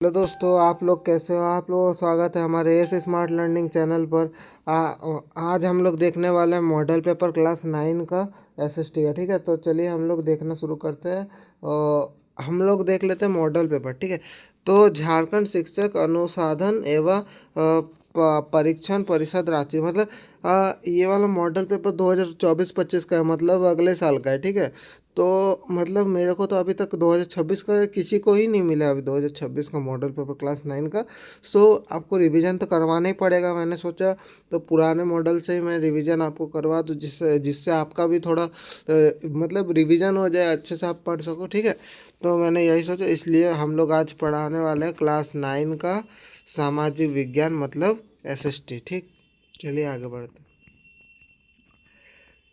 Hello दोस्तों, आप लोग कैसे हो? आप लोगों का स्वागत है हमारे एस स्मार्ट लर्निंग चैनल पर। आज हम लोग देखने वाले हैं मॉडल पेपर क्लास 9 का एसएसटी का। ठीक है, तो चलिए हम लोग देखना शुरू करते हैं। हम लोग देख लेते हैं मॉडल पेपर। ठीक है, तो झारखंड शिक्षक अनुसाधन एवं परीक्षण परिषद रांची, मतलब ये वाला मॉडल पेपर 2024-25 का है, मतलब अगले साल का है। ठीक है, तो मतलब मेरे को तो अभी तक 2026 का किसी को ही नहीं मिला, अभी 2026 का मॉडल पेपर क्लास 9 का। सो आपको रिवीजन तो करवाना ही पड़ेगा। मैंने सोचा तो पुराने मॉडल से ही मैं रिवीजन आपको करवा दूँ, जिससे जिससे आपका भी थोड़ा मतलब रिवीजन हो जाए, अच्छे से आप पढ़ सको। ठीक है, तो मैंने यही सोचा, इसलिए हम लोग आज पढ़ाने वाले हैं क्लास 9 का सामाजिक विज्ञान, मतलब एसएसटी। ठीक, चलिए आगे बढ़ते हैं।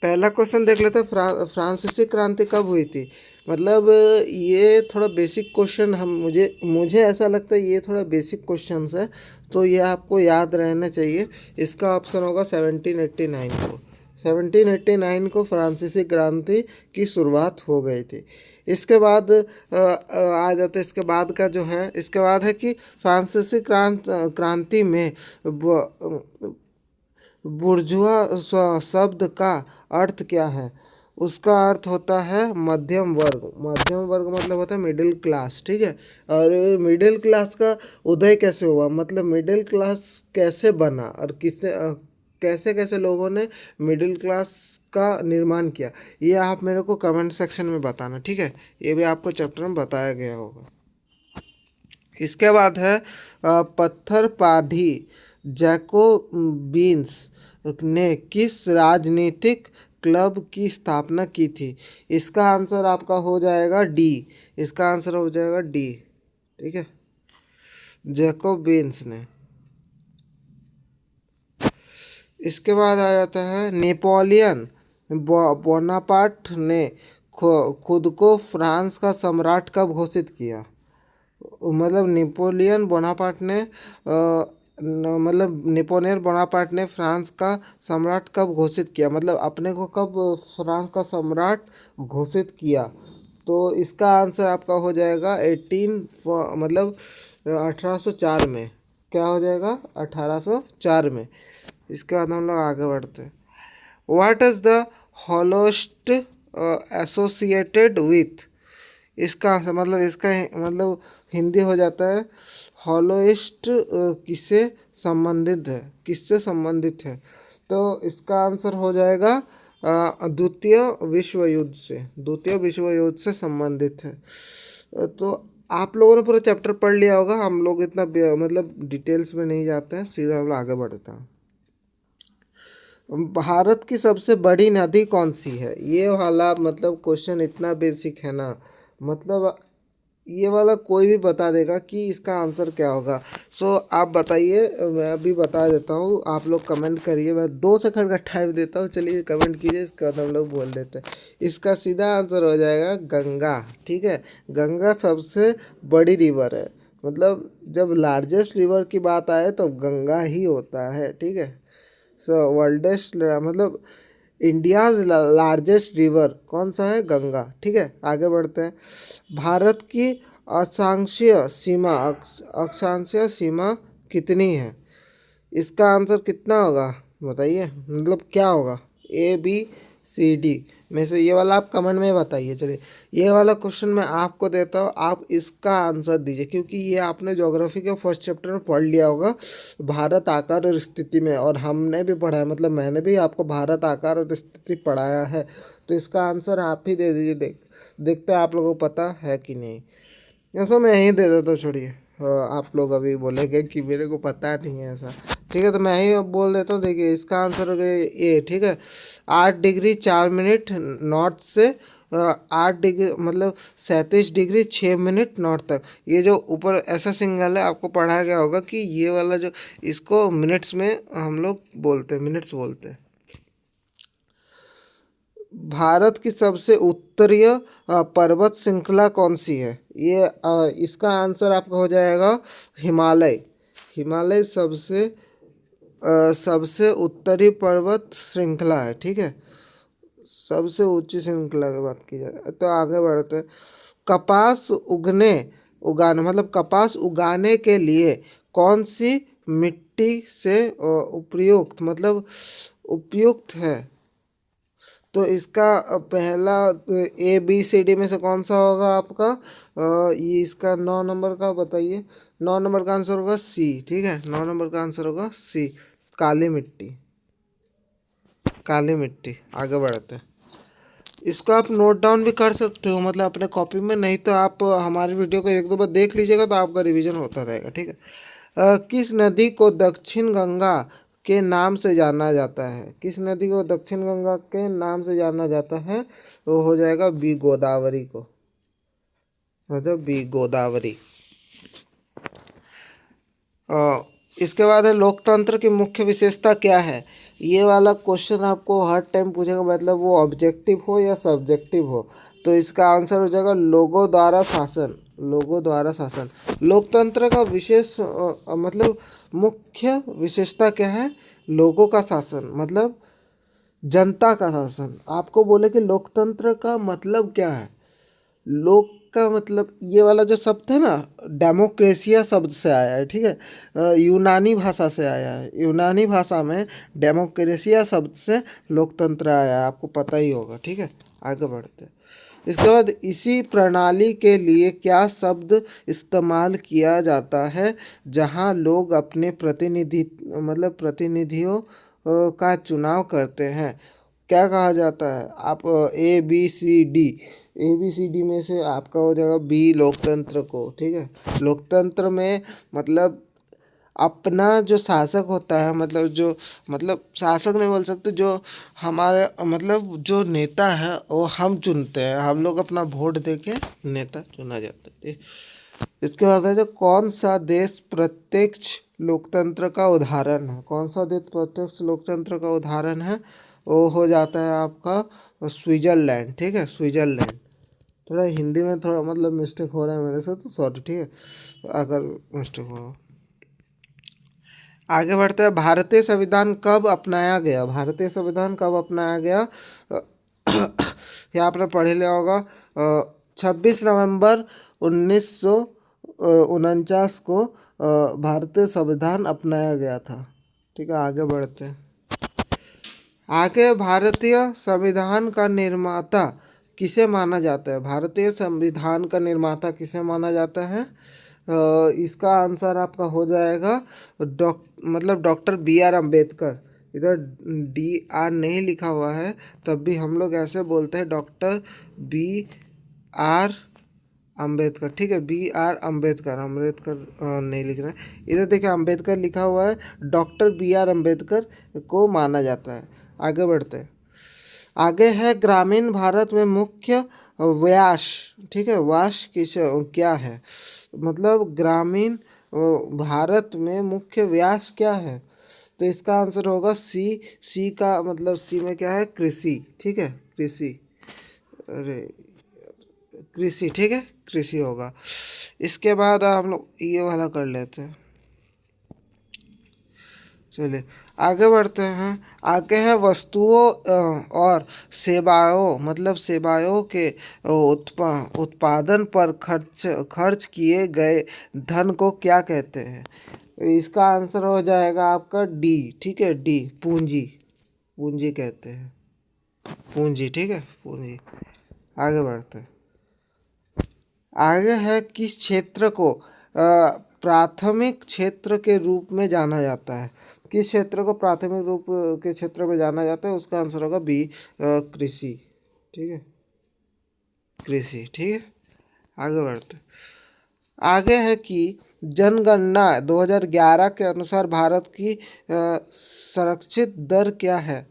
पहला क्वेश्चन देख लेते हैं। फ्रांसीसी क्रांति कब हुई थी? मतलब ये थोड़ा बेसिक क्वेश्चन, हम मुझे ऐसा लगता है ये थोड़ा बेसिक क्वेश्चन है, तो ये आपको याद रहना चाहिए। इसका ऑप्शन होगा 1789 को। 1789 को फ्रांसीसी क्रांति की शुरुआत हो गई थी। इसके बाद आ जाते हैं, इसके बाद का जो है, इसके बाद है कि फ्रांसीसी क्रांति में बुर्जुआ शब्द का अर्थ क्या है? उसका अर्थ होता है मध्यम वर्ग। मध्यम वर्ग मतलब होता है मिडिल क्लास। ठीक है, और मिडिल क्लास का उदय कैसे हुआ, मतलब मिडिल क्लास कैसे बना और किसने कैसे कैसे लोगों ने मिडिल क्लास का निर्माण किया, ये आप मेरे को कमेंट सेक्शन में बताना। ठीक है, ये भी आपको चैप्टर में बताया गया होगा। इसके बाद है पत्थर पाढ़ी जैकोबिन्स ने किस राजनीतिक क्लब की स्थापना की थी? इसका आंसर आपका हो जाएगा डी। इसका आंसर हो जाएगा डी। ठीक है, जैकोबिन्स ने। इसके बाद आ जाता है नेपोलियन बोनापार्ट ने खुद को फ्रांस का सम्राट कब घोषित किया? मतलब नेपोलियन बोनापार्ट ने मतलब नेपोलियन बोनापार्ट ने फ्रांस का सम्राट कब घोषित किया, मतलब अपने को कब फ्रांस का सम्राट घोषित किया? तो इसका आंसर आपका हो जाएगा मतलब 1804 में। क्या हो जाएगा? 1804 में। इसके बाद हम लोग आगे बढ़ते हैं। What is the holocaust associated with? इसका आंसर, मतलब इसका मतलब हिंदी हो जाता है हॉलोइस्ट किससे संबंधित है? किससे संबंधित है? तो इसका आंसर हो जाएगा द्वितीय विश्व युद्ध से। द्वितीय विश्व युद्ध से संबंधित है। तो आप लोगों ने पूरा चैप्टर पढ़ लिया होगा। हम लोग इतना मतलब डिटेल्स में नहीं जाते हैं, सीधा हम लोग आगे बढ़ते हैं। भारत की सबसे बड़ी नदी कौन सी है? ये वाला मतलब क्वेश्चन इतना बेसिक है ना, मतलब ये वाला कोई भी बता देगा कि इसका आंसर क्या होगा। सो आप बताइए, मैं अभी बता देता हूँ, आप लोग कमेंट करिए। मैं 2 सेकंड का टाइम देता हूँ, चलिए कमेंट कीजिए, इसके बाद हम लोग बोल देते हैं। इसका सीधा आंसर हो जाएगा गंगा। ठीक है, गंगा सबसे बड़ी रिवर है, मतलब जब लार्जेस्ट रिवर की बात आए तो गंगा ही होता है। ठीक है, सो वर्ल्डेस्ट मतलब इंडियाज लार्जेस्ट रिवर कौन सा है? गंगा। ठीक है, आगे बढ़ते हैं। भारत की अक्षांशीय सीमा कितनी है? इसका आंसर कितना होगा बताइए, मतलब क्या होगा? ए बी सी डी में से ये वाला आप कमेंट में बताइए। चलिए, ये वाला क्वेश्चन मैं आपको देता हूँ, आप इसका आंसर दीजिए, क्योंकि ये आपने ज्योग्राफी के फर्स्ट चैप्टर में पढ़ लिया होगा, भारत आकार और स्थिति में, और हमने भी पढ़ा है, मतलब मैंने भी आपको भारत आकार और स्थिति पढ़ाया है। तो इसका आंसर आप ही दे दीजिए। देखते हैं आप लोगों को पता है कि नहीं। ऐसा मैं ही दे देता हूँ, छोड़िए। आप लोग अभी बोलेंगे कि मेरे को पता नहीं है ऐसा। ठीक है, तो मैं ही अब बोल देता हूँ। देखिए, इसका आंसर हो गया ए। ठीक है, 8 डिग्री 4 मिनट नॉर्थ से 8 डिग्री मतलब 37 डिग्री 6 मिनट नॉर्थ तक। ये जो ऊपर ऐसा सिंगल है, आपको पढ़ाया गया होगा कि ये वाला जो, इसको मिनट्स में हम लोग बोलते हैं, मिनट्स बोलते हैं। भारत की सबसे उत्तरीय पर्वत श्रृंखला कौन सी है? ये इसका आंसर आपका हो जाएगा हिमालय। हिमालय सबसे उत्तरी पर्वत श्रृंखला है। ठीक है, सबसे ऊंची श्रृंखला की बात की जाए तो आगे बढ़ते हैं। कपास उगने उगाने मतलब कपास उगाने के लिए कौन सी मिट्टी से उपयुक्त मतलब उपयुक्त है? तो इसका पहला ABCD में से कौन सा होगा आपका? ये इसका 9 नंबर का बताइए। 9 नंबर का आंसर होगा सी। ठीक है, 9 नंबर का आंसर होगा सी, काली मिट्टी। काली मिट्टी। आगे बढ़ते हैं। इसको आप नोट डाउन भी कर सकते हो मतलब अपने कॉपी में, नहीं तो आप हमारी वीडियो को एक दो बार देख लीजिएगा तो आपका रिवीजन होता रहेगा। ठीक है। किस नदी को दक्षिण गंगा के नाम से जाना जाता है? किस नदी को दक्षिण गंगा के नाम से जाना जाता है? वो हो जाएगा बी गोदावरी को, मतलब बी गोदावरी। इसके बाद है लोकतंत्र की मुख्य विशेषता क्या है? ये वाला क्वेश्चन आपको हर टाइम पूछेगा, मतलब वो ऑब्जेक्टिव हो या सब्जेक्टिव हो। तो इसका आंसर हो जाएगा लोगों द्वारा शासन। लोगों द्वारा शासन। लोकतंत्र का विशेष मतलब मुख्य विशेषता क्या है? लोगों का शासन मतलब जनता का शासन। आपको बोले कि लोकतंत्र का मतलब क्या है? लोक का मतलब ये वाला जो शब्द है ना, डेमोक्रेसिया शब्द से आया है। ठीक है, यूनानी भाषा से आया है। यूनानी भाषा में डेमोक्रेसिया शब्द से लोकतंत्र आया है, आपको पता ही होगा। ठीक है, आगे बढ़ते हैं। इसके बाद इसी प्रणाली के लिए क्या शब्द इस्तेमाल किया जाता है जहां लोग अपने प्रतिनिधियों का चुनाव करते हैं? क्या कहा जाता है? आप ABCD में से आपका हो जाएगा बी लोकतंत्र को। ठीक है, लोकतंत्र में मतलब अपना जो शासक होता है, मतलब शासक नहीं बोल सकते, जो हमारे मतलब जो नेता है वो हम चुनते हैं। हम लोग अपना वोट दे के नेता चुना जाता है। इसके बाद है जो कौन सा देश प्रत्यक्ष लोकतंत्र का उदाहरण है? कौन सा देश प्रत्यक्ष लोकतंत्र का उदाहरण है? वो हो जाता है आपका स्विट्जरलैंड। ठीक है, स्विट्जरलैंड। थोड़ा हिंदी में थोड़ा मतलब मिस्टेक हो रहा है मेरे से, तो सॉरी। ठीक है, अगर मिस्टेक हो। आगे बढ़ते हैं। भारतीय संविधान कब अपनाया गया? भारतीय संविधान कब अपनाया गया? ये आपने पढ़ लिया होगा। 26 नवंबर 1949 को भारतीय संविधान अपनाया गया था। ठीक है, आगे बढ़ते हैं। आगे भारतीय संविधान का निर्माता किसे माना जाता है? भारतीय संविधान का निर्माता किसे माना जाता है? इसका आंसर आपका हो जाएगा डॉक्टर BR अम्बेडकर। इधर DR नहीं लिखा हुआ है, तब भी हम लोग ऐसे बोलते हैं डॉक्टर BR अम्बेडकर। ठीक है, BR अम्बेडकर। अम्बेडकर नहीं लिख रहा है इधर, देखिए अम्बेडकर लिखा हुआ है। डॉक्टर BR अम्बेडकर को माना जाता है। आगे बढ़ते हैं। आगे है ग्रामीण भारत में मुख्य व्यास। ठीक है, व्यास क्या है? मतलब ग्रामीण भारत में मुख्य व्यास क्या है? तो इसका आंसर होगा सी। सी का मतलब सी में क्या है? कृषि। ठीक है, कृषि। अरे कृषि। ठीक है, कृषि होगा। इसके बाद हम लोग ये वाला कर लेते हैं। चलिए आगे बढ़ते हैं। आगे है वस्तुओं और सेवाओं मतलब सेवाओं के उत्पादन पर खर्च किए गए धन को क्या कहते हैं? इसका आंसर हो जाएगा आपका डी। ठीक है, डी, पूंजी। पूंजी कहते हैं, पूंजी। ठीक है, पूंजी। आगे बढ़ते हैं। आगे है किस क्षेत्र को प्राथमिक क्षेत्र के रूप में जाना जाता है? किस क्षेत्र को प्राथमिक रूप के क्षेत्र में जाना जाता है? उसका आंसर होगा बी, कृषि। ठीक है, कृषि। ठीक है, आगे बढ़ते हैं। आगे है कि जनगणना 2011 के अनुसार भारत की संरक्षित दर क्या है?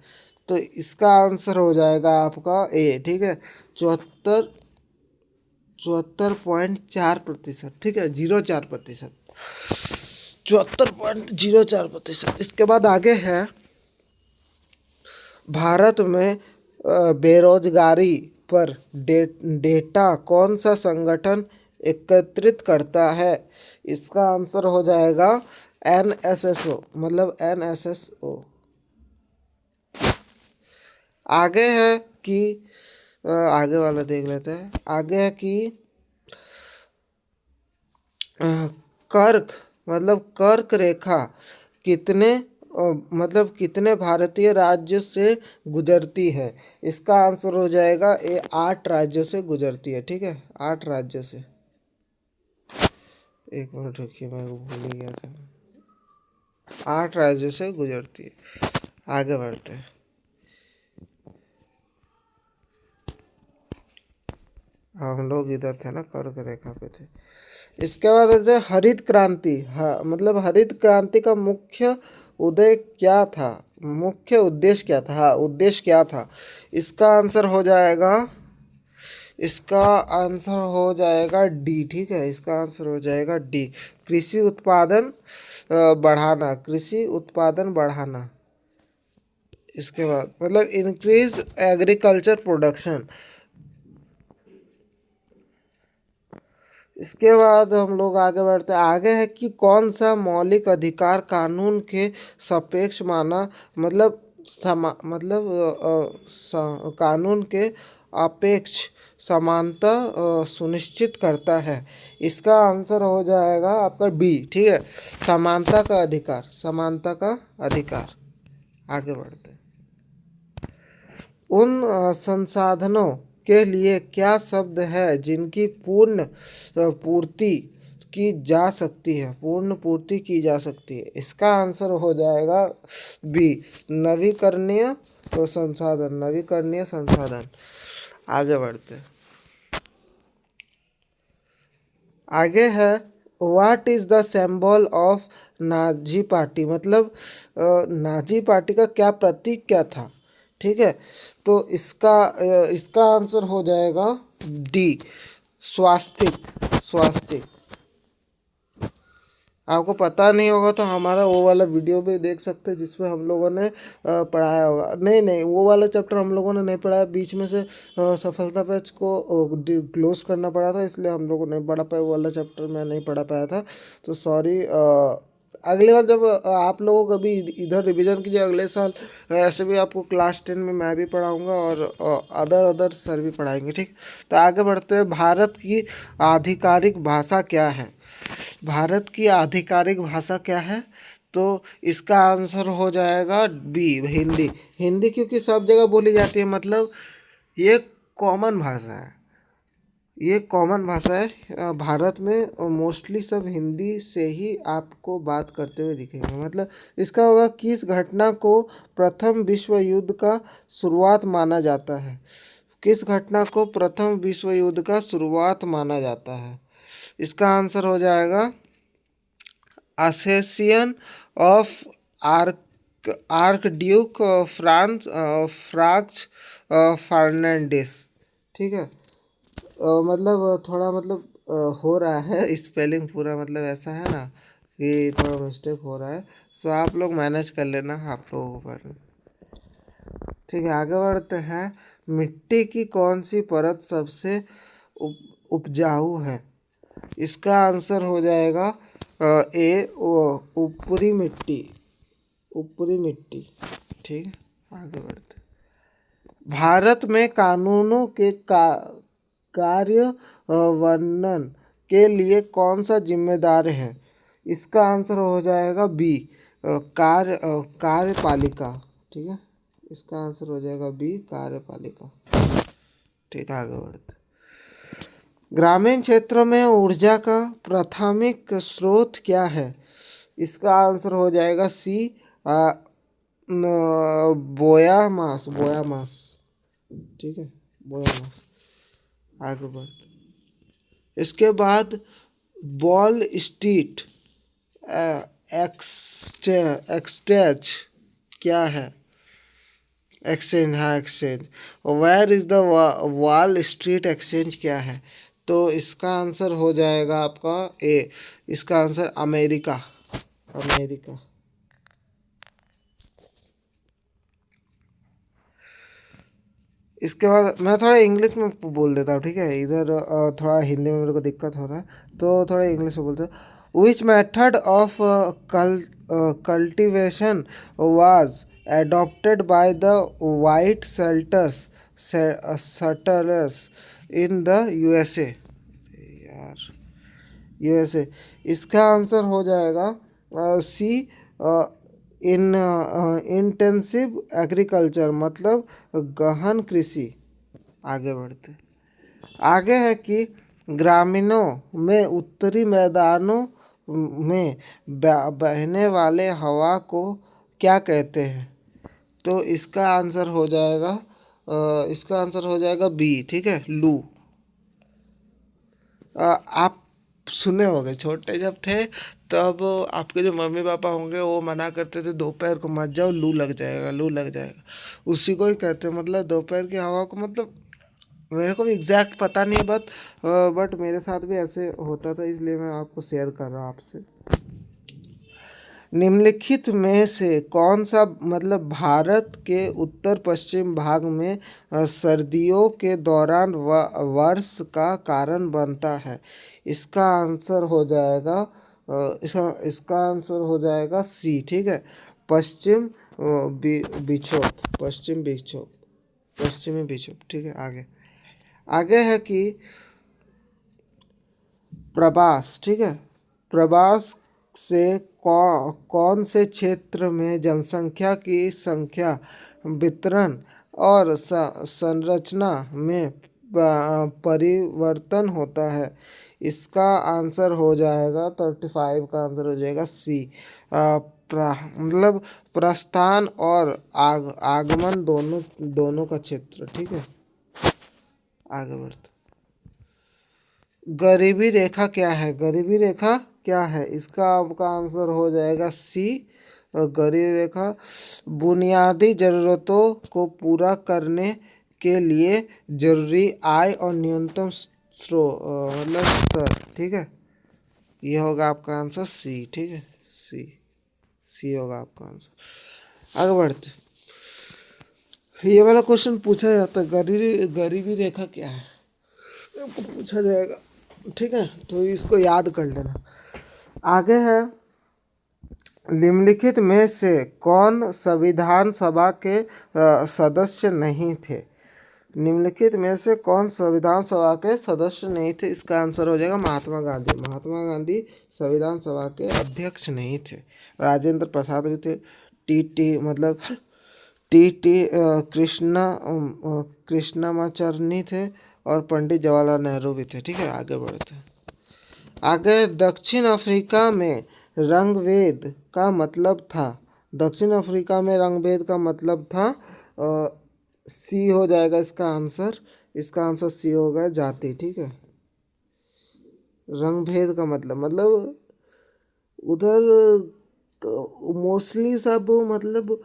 तो इसका आंसर हो जाएगा आपका ए। ठीक है, 74.4%। ठीक है, 04%। 74.04%। इसके बाद आगे है भारत में बेरोजगारी पर डेटा कौन सा संगठन एकत्रित करता है? इसका आंसर हो जाएगा NSSO मतलब NSSO। आगे है कि आगे वाला देख लेते हैं। आगे है कि अ, कर्क कर्क रेखा कितने मतलब कितने भारतीय राज्य से गुजरती है? इसका आंसर हो जाएगा ये 8 राज्यों से गुजरती है। ठीक है, 8 राज्यों से। एक मिनट रुकिए, मैं वो भूल ही गया था। 8 राज्यों से गुजरती है। आगे बढ़ते हैं। हम लोग इधर थे ना, कर्क रेखा पे थे। इसके बाद है हरित क्रांति। हाँ, हरित क्रांति का मुख्य उदय क्या था? मुख्य उद्देश्य क्या था? हाँ, उद्देश्य क्या था? इसका आंसर हो जाएगा इसका आंसर हो जाएगा डी। ठीक है, इसका आंसर हो जाएगा डी। कृषि उत्पादन बढ़ाना, कृषि उत्पादन बढ़ाना। इसके बाद इंक्रीज एग्रीकल्चर प्रोडक्शन। इसके बाद हम लोग आगे बढ़ते हैं। आगे है कि कौन सा मौलिक अधिकार कानून के सापेक्ष माना कानून के अपेक्ष समानता सुनिश्चित करता है? इसका आंसर हो जाएगा आपका बी। ठीक है, समानता का अधिकार, समानता का अधिकार। आगे बढ़ते हैं। उन संसाधनों के लिए क्या शब्द है जिनकी पूर्ति की जा सकती है? पूर्ण पूर्ति की जा सकती है। इसका आंसर हो जाएगा बी, नवीकरणीय संसाधन, नवीकरणीय संसाधन। आगे बढ़ते हैं। आगे है what is the symbol of Nazi party? Nazi party का क्या प्रतीक क्या था? ठीक है, तो इसका आंसर हो जाएगा डी, स्वास्तिक, स्वास्तिक। आपको पता नहीं होगा तो हमारा वो वाला वीडियो भी देख सकते हैं जिसमें हम लोगों ने पढ़ाया होगा। नहीं नहीं, वो वाला चैप्टर हम लोगों ने नहीं पढ़ाया, बीच में से सफलता पेज को क्लोज करना पड़ा था, इसलिए हम लोगों नहीं पढ़ा पाए। वो वाला चैप्टर मैं नहीं पढ़ा पाया था, तो सॉरी। अगली बार जब आप लोगों को भी इधर रिवीजन कीजिए, अगले साल ऐसे भी आपको क्लास 10 में मैं भी पढ़ाऊँगा और अदर सर भी पढ़ाएंगे। ठीक, तो आगे बढ़ते हैं। भारत की आधिकारिक भाषा क्या है? भारत की आधिकारिक भाषा क्या है? तो इसका आंसर हो जाएगा बी, हिंदी। हिंदी क्योंकि सब जगह बोली जाती है, ये कॉमन भाषा है, ये कॉमन भाषा है। भारत में मोस्टली सब हिंदी से ही आपको बात करते हुए दिखेंगे। इसका होगा किस घटना को प्रथम विश्व युद्ध का शुरुआत माना जाता है? किस घटना को प्रथम विश्व युद्ध का शुरुआत माना जाता है? इसका आंसर हो जाएगा assassination of archduke Franz फ्राक्स फर्नांडिस। ठीक है, थोड़ा हो रहा है स्पेलिंग पूरा, ऐसा है ना कि थोड़ा मिस्टेक हो रहा है, सो आप लोग मैनेज कर लेना आप लोगों पर। ठीक है, आगे बढ़ते हैं। मिट्टी की कौन सी परत सबसे उपजाऊ है? इसका आंसर हो जाएगा ए, ऊपरी मिट्टी, ऊपरी मिट्टी। ठीक है, आगे बढ़ते। भारत में कानूनों के कार्यान्वयन के लिए कौन सा जिम्मेदार है? इसका आंसर हो जाएगा बी, कार्यपालिका। ठीक है, इसका आंसर हो जाएगा बी, कार्यपालिका। ठीक है, आगे बढ़ते। ग्रामीण क्षेत्रों में ऊर्जा का प्राथमिक स्रोत क्या है? इसका आंसर हो जाएगा सी, बोयामास, बोयामास। ठीक है, बोयामास। आगे बढ़ते। इसके बाद वॉल स्ट्रीट एक्सचेंज क्या है? एक्सचेंज, हाँ exchange. Where is the Wall Street exchange क्या है? तो इसका आंसर हो जाएगा आपका ए, इसका आंसर अमेरिका, अमेरिका। इसके बाद मैं थोड़ा इंग्लिश में बोल देता हूँ। ठीक है, इधर थोड़ा हिंदी में मेरे को दिक्कत हो रहा है, तो थोड़ा इंग्लिश में बोलते हैं। Which method of cultivation was adopted by the white settlers in the USA? यार, यूएसए। इसका आंसर हो जाएगा सी, इन इंटेंसिव एग्रीकल्चर, मतलब गहन कृषि। आगे बढ़ते, आगे है कि ग्रामीणों में उत्तरी मैदानों में बहने वाले हवा को क्या कहते हैं? तो इसका आंसर हो जाएगा इसका आंसर हो जाएगा बी, ठीक है, लू। आप सुने होंगे छोटे जब थे तब आपके जो मम्मी पापा होंगे वो मना करते थे दोपहर को मत जाओ, लू लग जाएगा, लू लग जाएगा। उसी को ही कहते हैं, मतलब दोपहर की हवा को, मतलब मेरे को भी एग्जैक्ट पता नहीं, बट मेरे साथ भी ऐसे होता था, इसलिए मैं आपको शेयर कर रहा हूँ आपसे। निम्नलिखित में से कौन सा, मतलब भारत के उत्तर पश्चिम भाग में सर्दियों के दौरान वर्ष का कारण बनता है? इसका आंसर हो जाएगा इसका आंसर हो जाएगा सी, ठीक है, पश्चिम विक्षोभ, पश्चिमी विक्षोभ, ठीक है। आगे आगे है कि प्रवास, ठीक है, प्रवास से कौन से क्षेत्र में जनसंख्या की संख्या, वितरण और संरचना में परिवर्तन होता है? इसका आंसर हो जाएगा 35 का आंसर हो जाएगा सी, मतलब प्रस्थान और आगमन दोनों का क्षेत्र, ठीक है। आगे बढ़ते, गरीबी रेखा क्या है? गरीबी रेखा क्या है? इसका आपका आंसर हो जाएगा सी, गरीबी रेखा बुनियादी ज़रूरतों को पूरा करने के लिए जरूरी आय और न्यूनतम मतलब स्तर, ठीक है। ये होगा आपका आंसर सी, ठीक है, सी होगा आपका आंसर। आगे बढ़ते, ये वाला क्वेश्चन पूछा जाता है, गरीबी रेखा क्या है, आपको पूछा जाएगा, ठीक है, तो इसको याद कर लेना। आगे है, निम्नलिखित में से कौन संविधान सभा के सदस्य नहीं थे? निम्नलिखित में से कौन संविधान सभा के सदस्य नहीं थे? इसका आंसर हो जाएगा महात्मा गांधी। महात्मा गांधी संविधान सभा के अध्यक्ष नहीं थे। राजेंद्र प्रसाद भी थे, टी कृष्णमाचार्य थे, और पंडित जवाहरलाल नेहरू भी थे, ठीक है। आगे बढ़ते हैं, आगे दक्षिण अफ्रीका में रंगभेद का मतलब था। दक्षिण अफ्रीका में रंगभेद का मतलब था सी हो जाएगा इसका आंसर। इसका आंसर सी होगा, जाति, ठीक है। रंगभेद का मतलब उधर मोस्टली सब, मतलब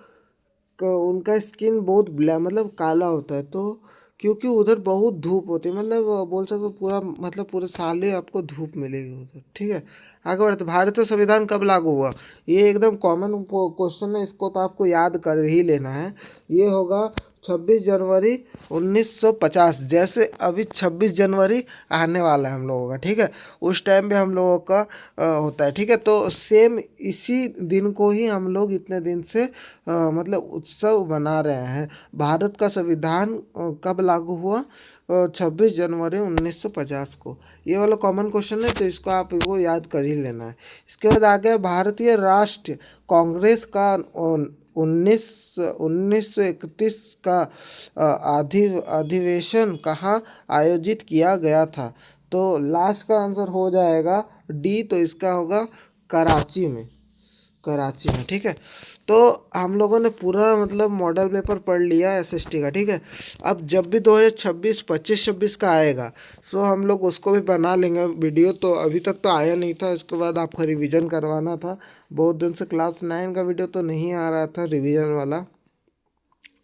उनका स्किन बहुत ब्लैक, मतलब काला होता है, तो क्योंकि उधर बहुत धूप होती है, मतलब बोल सकते हो पूरा, मतलब पूरे साल ही आपको धूप मिलेगी उधर, ठीक है। आगे बढ़ते, भारतीय संविधान कब लागू हुआ? ये एकदम कॉमन क्वेश्चन है, इसको तो आपको याद कर ही लेना है। ये होगा 26 जनवरी 1950। जैसे अभी 26 जनवरी आने वाला है हम लोगों का, ठीक है, उस टाइम पे हम लोगों का होता है, ठीक है। तो सेम इसी दिन को ही हम लोग इतने दिन से मतलब उत्सव मना रहे हैं। भारत का संविधान कब लागू हुआ? 26 जनवरी 1950 को। ये वाला कॉमन क्वेश्चन है, तो इसको आप वो याद कर ही लेना है। इसके बाद आगे, भारतीय राष्ट्रीय कांग्रेस का 1931 का अधिवेशन कहाँ आयोजित किया गया था? तो लास्ट का आंसर हो जाएगा डी, तो इसका होगा कराची में, ठीक है। तो हम लोगों ने पूरा, मतलब मॉडल पेपर पढ़ लिया एसएसटी का, ठीक है। अब जब भी 2026 25-26 का आएगा, सो हम लोग उसको भी बना लेंगे वीडियो। तो अभी तक तो आया नहीं था, इसके बाद आपका रिवीजन करवाना था। बहुत दिन से क्लास 9 का वीडियो तो नहीं आ रहा था रिवीजन वाला,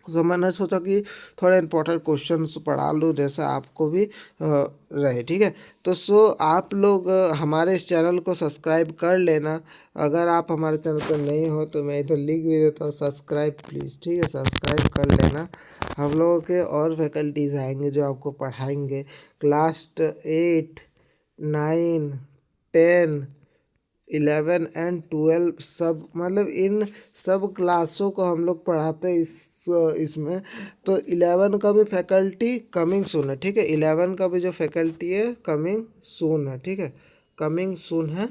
तो मैंने सोचा कि थोड़े इंपॉर्टेंट क्वेश्चंस पढ़ा लूँ, जैसा आपको भी रहे, ठीक है। तो आप लोग हमारे इस चैनल को सब्सक्राइब कर लेना। अगर आप हमारे चैनल पर नहीं हो तो मैं इधर लिख भी देता हूँ, सब्सक्राइब प्लीज़, ठीक है, सब्सक्राइब कर लेना। हम लोगों के और फैकल्टीज़ आएंगे जो आपको पढ़ाएंगे, क्लास 8, 9, 10, 11 एंड 12 सब, मतलब इन सब क्लासों को हम लोग पढ़ाते हैं इसमें। तो 11 का भी फैकल्टी कमिंग सून है, ठीक है। 11 का भी जो फैकल्टी है कमिंग सून है, ठीक है, कमिंग सून है,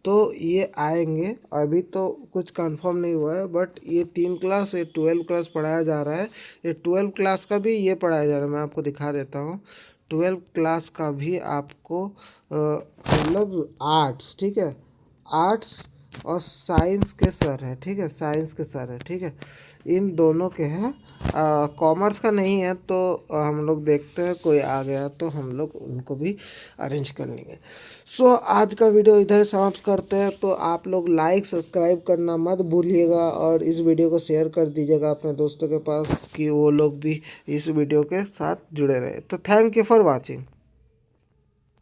तो ये आएंगे। अभी तो कुछ कंफर्म नहीं हुआ है, बट ये 3 क्लास, ये 12 क्लास पढ़ाया जा रहा है। ये 12 क्लास का भी ये पढ़ाया जा रहा है, मैं आपको दिखा देता हूँ। 12 क्लास का भी आपको मतलब आर्ट्स, ठीक है, आर्ट्स और साइंस के सर है, ठीक है, साइंस के सर है, ठीक है, इन दोनों के हैं। कॉमर्स का नहीं है, तो हम लोग देखते हैं कोई आ गया तो हम लोग उनको भी अरेंज कर लेंगे। सो आज का वीडियो इधर समाप्त करते हैं। तो आप लोग लाइक सब्सक्राइब करना मत भूलिएगा, और इस वीडियो को शेयर कर दीजिएगा अपने दोस्तों के पास कि वो लोग भी इस वीडियो के साथ जुड़े रहे। तो थैंक यू फॉर वॉचिंग।